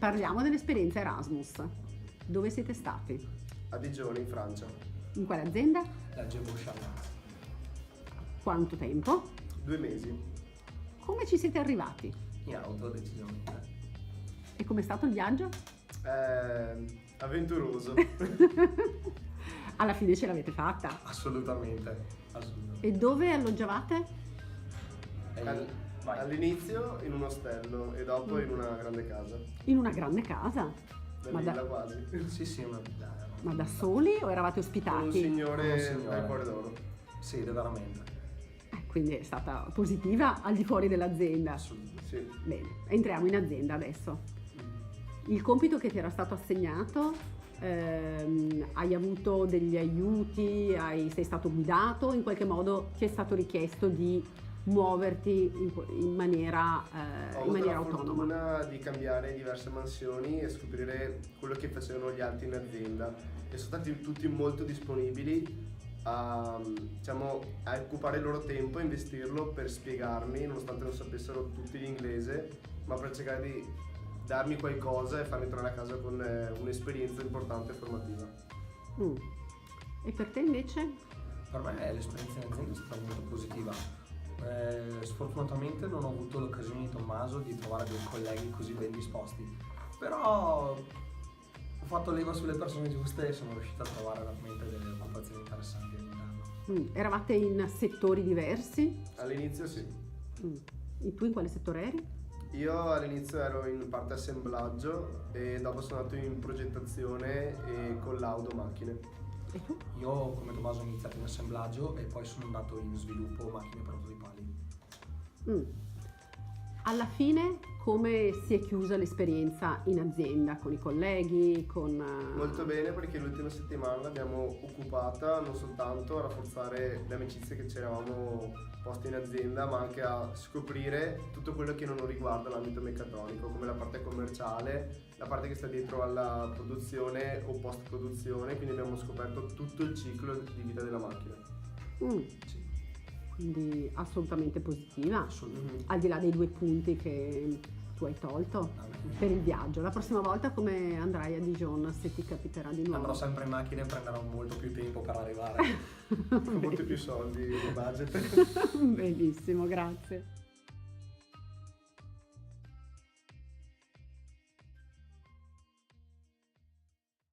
Parliamo dell'esperienza Erasmus. Dove siete stati? A Digione, in Francia. In quale azienda? La Gebauchan. Quanto tempo? 2 mesi. Come ci siete arrivati? In auto, decisamente. E com'è stato il viaggio? Avventuroso. Alla fine ce l'avete fatta. Assolutamente. E dove alloggiavate? Vai. All'inizio in un ostello e dopo in una grande casa. In una grande casa. Da Ma villa da, quasi. Sì, ma da soli o eravate Con un ospitati? signore dal cuore d'oro. Sì, veramente. Quindi è stata positiva al di fuori dell'azienda. Assolutamente. Sì. Bene, entriamo in azienda adesso. Il compito che ti era stato assegnato, hai avuto degli aiuti, sei stato guidato, in qualche modo ti è stato richiesto di muoverti in maniera Ho avuto la autonoma. fortuna di cambiare diverse mansioni e scoprire quello che facevano gli altri in azienda e sono stati tutti molto disponibili a occupare il loro tempo e investirlo per spiegarmi, nonostante non sapessero tutti l'inglese, ma per cercare di darmi qualcosa e farmi tornare a casa con un'esperienza importante e formativa. E per te invece? Per me l'esperienza in azienda è stata molto positiva. Sfortunatamente non ho avuto l'occasione di Tommaso di trovare dei colleghi così ben disposti, però ho fatto leva sulle persone giuste e sono riuscito a trovare veramente delle occupazioni interessanti all'interno. Eravate in settori diversi? All'inizio sì. E tu in quale settore eri? Io all'inizio ero in parte assemblaggio e dopo sono andato in progettazione e collaudo macchine. E tu? Io come Tommaso ho iniziato in assemblaggio e poi sono andato in sviluppo macchine prototipali. Alla fine come si è chiusa l'esperienza in azienda con i colleghi, Molto bene, perché l'ultima settimana l'abbiamo occupata non soltanto a rafforzare le amicizie che ci eravamo poste in azienda, ma anche a scoprire tutto quello che non riguarda l'ambito meccatronico, come la parte commerciale, la parte che sta dietro alla produzione o post produzione, quindi abbiamo scoperto tutto il ciclo di vita della macchina. Sì. Quindi assolutamente positiva, Assolutamente. al di là dei 2 punti che tu hai tolto per il viaggio. La prossima volta come andrai a Dijon, se ti capiterà di nuovo? Andrò sempre in macchina e prenderò molto più tempo per arrivare. Con molti più soldi di budget. Benissimo, grazie.